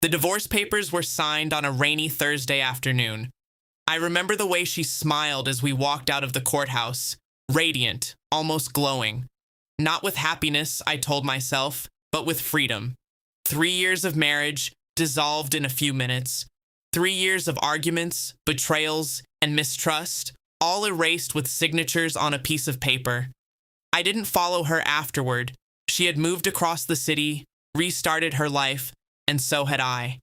The divorce papers were signed on a rainy Thursday afternoon. I remember the way she smiled as we walked out of the courthouse, radiant, almost glowing. Not with happiness, I told myself, but with freedom. 3 years of marriage dissolved in a few minutes. 3 years of arguments, betrayals, and mistrust, all erased with signatures on a piece of paper. I didn't follow her afterward. She had moved across the city, restarted her life, and so had I.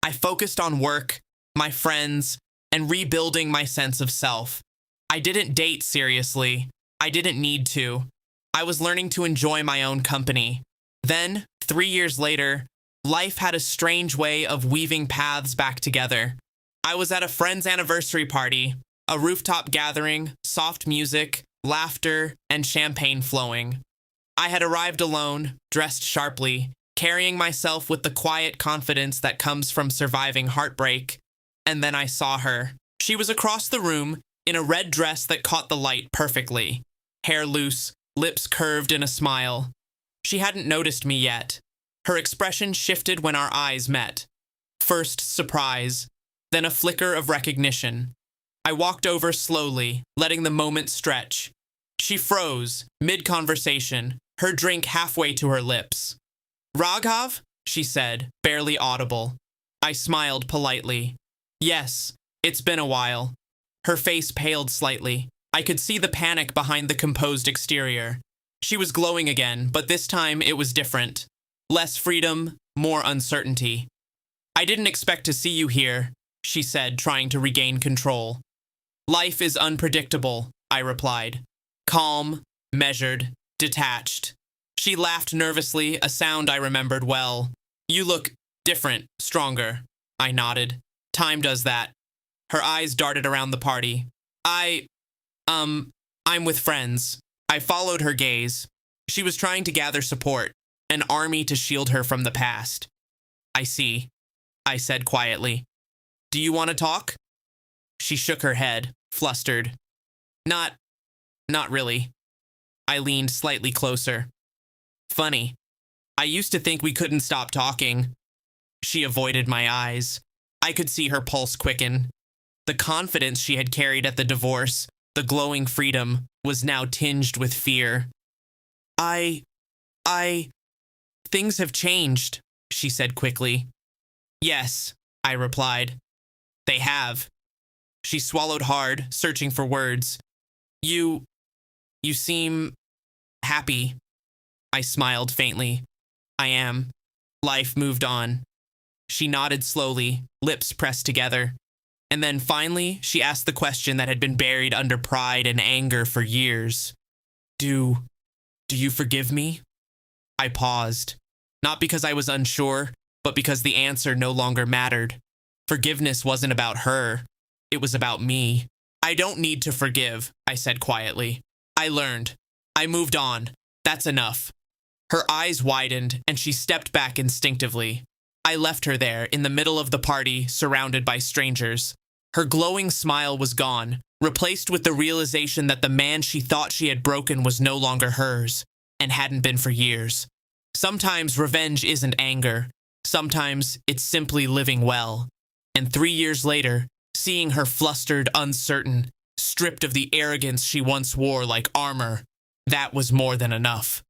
I focused on work, my friends, and rebuilding my sense of self. I didn't date seriously. I didn't need to. I was learning to enjoy my own company. Then, 3 years later, life had a strange way of weaving paths back together. I was at a friend's anniversary party, a rooftop gathering, soft music, laughter, and champagne flowing. I had arrived alone, dressed sharply, carrying myself with the quiet confidence that comes from surviving heartbreak. And then I saw her. She was across the room, in a red dress that caught the light perfectly. Hair loose, lips curved in a smile. She hadn't noticed me yet. Her expression shifted when our eyes met. First surprise, then a flicker of recognition. I walked over slowly, letting the moment stretch. She froze, mid-conversation, her drink halfway to her lips. "Raghav?" she said, barely audible. I smiled politely. "Yes, it's been a while." Her face paled slightly. I could see the panic behind the composed exterior. She was glowing again, but this time it was different. Less freedom, more uncertainty. "I didn't expect to see you here," she said, trying to regain control. "Life is unpredictable," I replied. Calm, measured, detached. She laughed nervously, a sound I remembered well. "You look different, stronger." I nodded. "Time does that." Her eyes darted around the party. I'm with friends." I followed her gaze. She was trying to gather support, an army to shield her from the past. "I see," I said quietly. "Do you want to talk?" She shook her head, flustered. Not really." I leaned slightly closer. "Funny. I used to think we couldn't stop talking." She avoided my eyes. I could see her pulse quicken. The confidence she had carried at the divorce, the glowing freedom, was now tinged with fear. Things have changed," she said quickly. "Yes," I replied. "They have." She swallowed hard, searching for words. You seem happy." I smiled faintly. "I am." Life moved on. She nodded slowly, lips pressed together. And then finally, she asked the question that had been buried under pride and anger for years. Do you forgive me?" I paused, not because I was unsure, but because the answer no longer mattered. Forgiveness wasn't about her. It was about me. "I don't need to forgive," I said quietly. "I learned. I moved on. That's enough." Her eyes widened, and she stepped back instinctively. I left her there, in the middle of the party, surrounded by strangers. Her glowing smile was gone, replaced with the realization that the man she thought she had broken was no longer hers, and hadn't been for years. Sometimes revenge isn't anger. Sometimes it's simply living well. And 3 years later, seeing her flustered, uncertain, stripped of the arrogance she once wore like armor, that was more than enough.